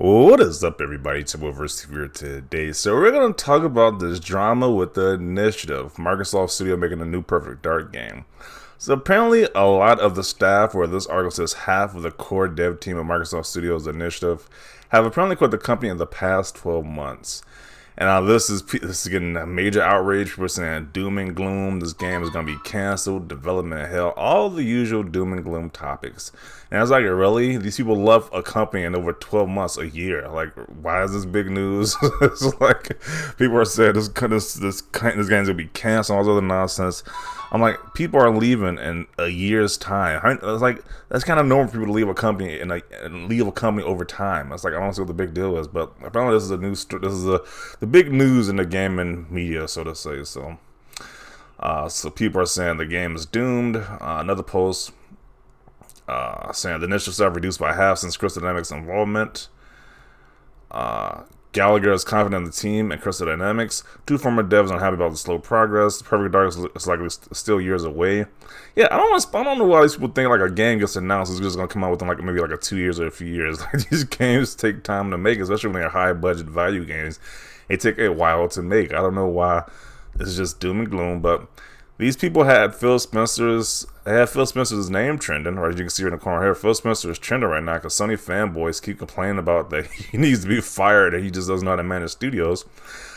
What is up, everybody? It's Verse here today. So we're going to talk about this drama with the initiative. Microsoft Studio making a new Perfect Dark game. So apparently a lot of the staff, or this article says half of the core dev team of Microsoft Studios Initiative, have apparently quit the company in the past 12 months. And now this is getting a major outrage. We're saying doom and gloom. This game is going to be canceled. Development hell. All the usual doom and gloom topics. And I was like, really? These people left a company in over 12 months, a year. Like, why is this big news? It's like people are saying this game's going to be canceled. All this other nonsense. I'm like, people are leaving in a year's time. It's like that's kind of normal for people to leave a company and leave a company over time. It's like I don't see what the big deal is, but apparently this is the big news in the gaming media, so to say. So people are saying the game is doomed. Another post saying the initial staff reduced by half since Crystal Dynamics' involvement. Gallagher is confident in the team and Crystal Dynamics. Two former devs are unhappy about the slow progress. Perfect Dark is likely still years away. Yeah, I don't know why these people think like a game gets announced is just gonna come out within maybe a 2 years or a few years. Like these games take time to make, especially when they're high budget value games. They take a while to make. I don't know why it's just doom and gloom, but these people had Phil Spencer's name trending, or as you can see in the corner here, Phil Spencer is trending right now because Sony fanboys keep complaining about that he needs to be fired and he just doesn't know how to manage studios.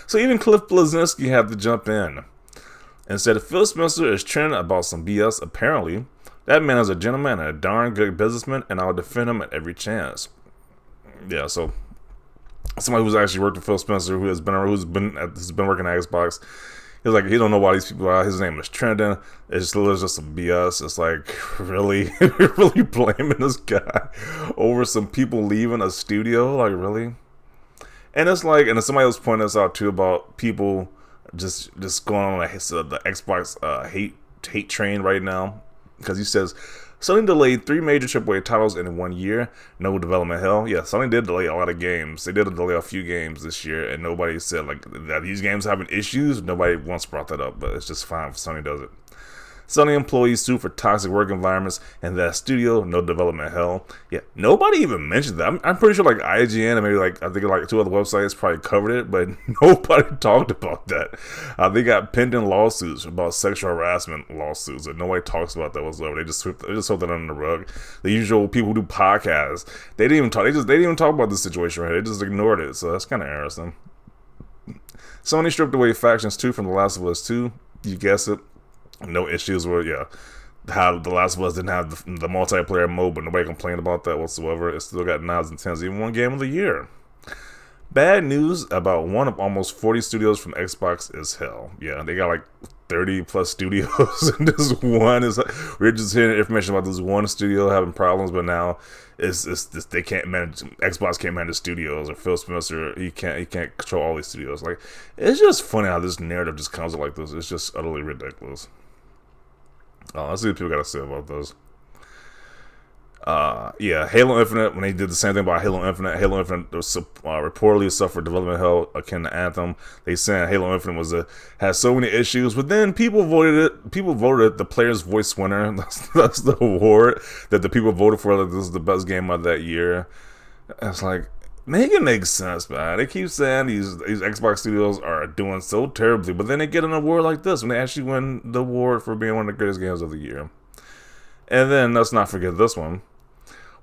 So even Cliff Bleszinski had to jump in. Instead, Phil Spencer is trending about some BS. Apparently, that man is a gentleman and a darn good businessman, and I'll defend him at every chance. Yeah, so somebody who's actually worked with Phil Spencer, who's been working at Xbox. He's like, he don't know why these people are. His name is trending. It's just some BS. It's like, really, you're really blaming this guy over some people leaving a studio? Like, really? And it's like, and somebody else pointed this out too about people just going on the Xbox hate train right now, because he says Sony delayed 3 major AAA titles in 1 year. No development hell. Yeah, Sony did delay a lot of games. They did delay a few games this year, and nobody said like that these games having issues. Nobody once brought that up, but it's just fine if Sony does it. Sony employees sue for toxic work environments and that studio, no development hell. Yeah, nobody even mentioned that. I'm pretty sure like IGN and maybe I think like 2 other websites probably covered it, but nobody talked about that. They got pending lawsuits about sexual harassment lawsuits, and nobody talks about that whatsoever. They just swept that under the rug. The usual people who do podcasts, they didn't even talk. They didn't even talk about this situation right. They just ignored it. So that's kind of interesting. Sony stripped away Factions 2 from The Last of Us 2. You guessed it. No issues with how The Last of Us didn't have the multiplayer mode, but nobody complained about that whatsoever. It still got 9s and 10s, even won Game of the Year. Bad news about one of almost 40 studios from Xbox is hell. Yeah, they got like 30 plus studios, and this one is we're just hearing information about this one studio having problems, but now it's they can't manage. Xbox can't manage studios, or Phil Spencer he can't control all these studios. Like, it's just funny how this narrative just comes up like this. It's just utterly ridiculous. Let's see what people got to say about this. Yeah, Halo Infinite, when they did the same thing about Halo Infinite reportedly suffered development hell akin to Anthem. They said Halo Infinite had so many issues, but then people voted it the Player's Voice winner. That's the award that the people voted for. That this is the best game of that year. It's like, make it make sense, man. They keep saying these Xbox studios are doing so terribly, but then they get an award like this when they actually win the award for being one of the greatest games of the year. And then let's not forget this one,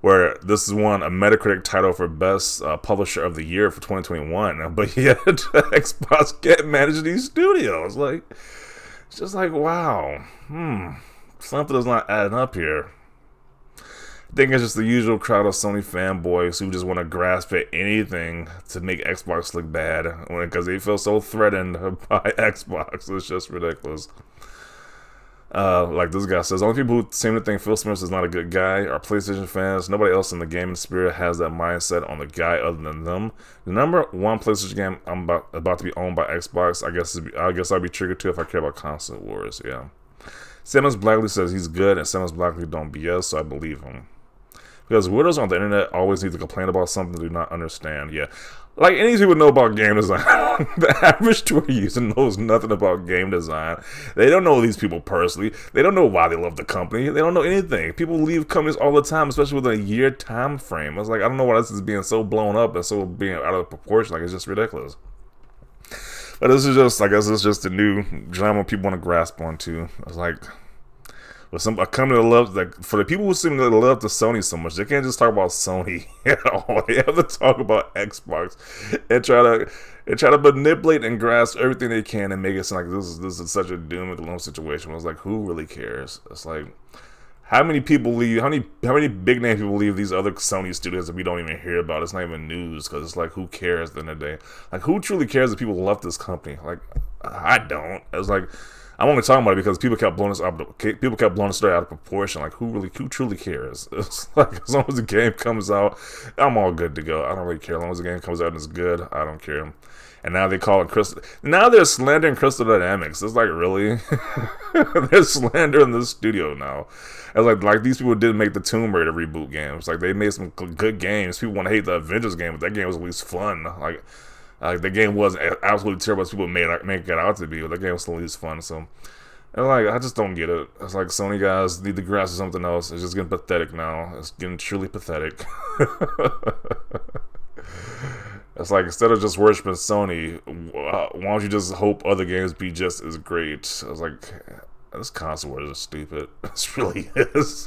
where this is won a Metacritic title for Best Publisher of the Year for 2021, but yet Xbox can't manage these studios. Like, it's just like, wow, something is not adding up here. I think it's just the usual crowd of Sony fanboys who just want to grasp at anything to make Xbox look bad because they feel so threatened by Xbox. It's just ridiculous. Like this guy says, only people who seem to think Phil Spencer is not a good guy are PlayStation fans. Nobody else in the gaming spirit has that mindset on the guy other than them. The number 1 PlayStation game I'm about to be owned by Xbox. I guess I'd be triggered too if I care about console wars. Yeah. Simmons Blackley says he's good, and Simmons Blackley don't BS, so I believe him. Because weirdos on the internet always need to complain about something they do not understand. Yeah. Like, any people know about game design. The average Twitter user knows nothing about game design. They don't know these people personally. They don't know why they love the company. They don't know anything. People leave companies all the time, especially within a year time frame. I was like, I don't know why this is being so blown up and so being out of proportion. Like, it's just ridiculous. But this is just, I guess, it's just a new genre people want to grasp onto. It's like, with a company that loves, like, for the people who seem to love the Sony so much, they can't just talk about Sony at all. They have to talk about Xbox and try to manipulate and grasp everything they can and make it sound like this is such a doom and gloom situation. It's like, who really cares? It's like, how many people leave? How many big name people leave these other Sony studios that we don't even hear about? It's not even news, because it's like, who cares at the end of the day? Like, who truly cares if people love this company? Like, I don't. It's like, I'm only talking about it because people kept blowing the story out of proportion. Like, who truly cares? It's like, as long as the game comes out, I'm all good to go. I don't really care. As long as the game comes out and it's good, I don't care. And now they call it Crystal. Now they're slandering Crystal Dynamics. It's like, really? They're slandering the studio now. It's like these people didn't make the Tomb Raider reboot games. Like, they made some good games. People want to hate the Avengers game, but that game was at least fun. Like the game wasn't absolutely terrible as people make it out to be, but the game was still at least fun. So, and like, I just don't get it. It's like, Sony guys need to grasp something else. It's just getting pathetic now. It's getting truly pathetic. It's like, instead of just worshiping Sony, why don't you just hope other games be just as great? I was like, this console wars is stupid. This really is.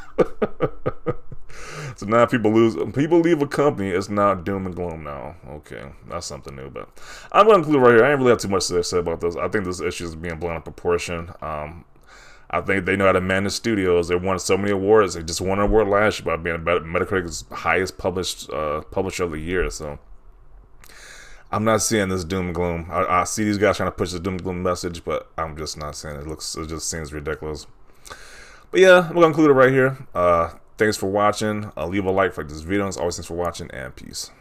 So now people leave a company, it's not doom and gloom now. Okay, that's something new. But I'm going to conclude right here. I ain't really have too much to say about this. I think this issue is being blown out of proportion. I think they know how to manage studios. They won so many awards. They just won an award last year by being Metacritic's highest publisher of the year. So I'm not seeing this doom and gloom. I see these guys trying to push the doom and gloom message, but I'm just not seeing it. It just seems ridiculous. But yeah, we're going to conclude it right here. Thanks for watching. Leave a like for this video. As always, thanks for watching, and peace.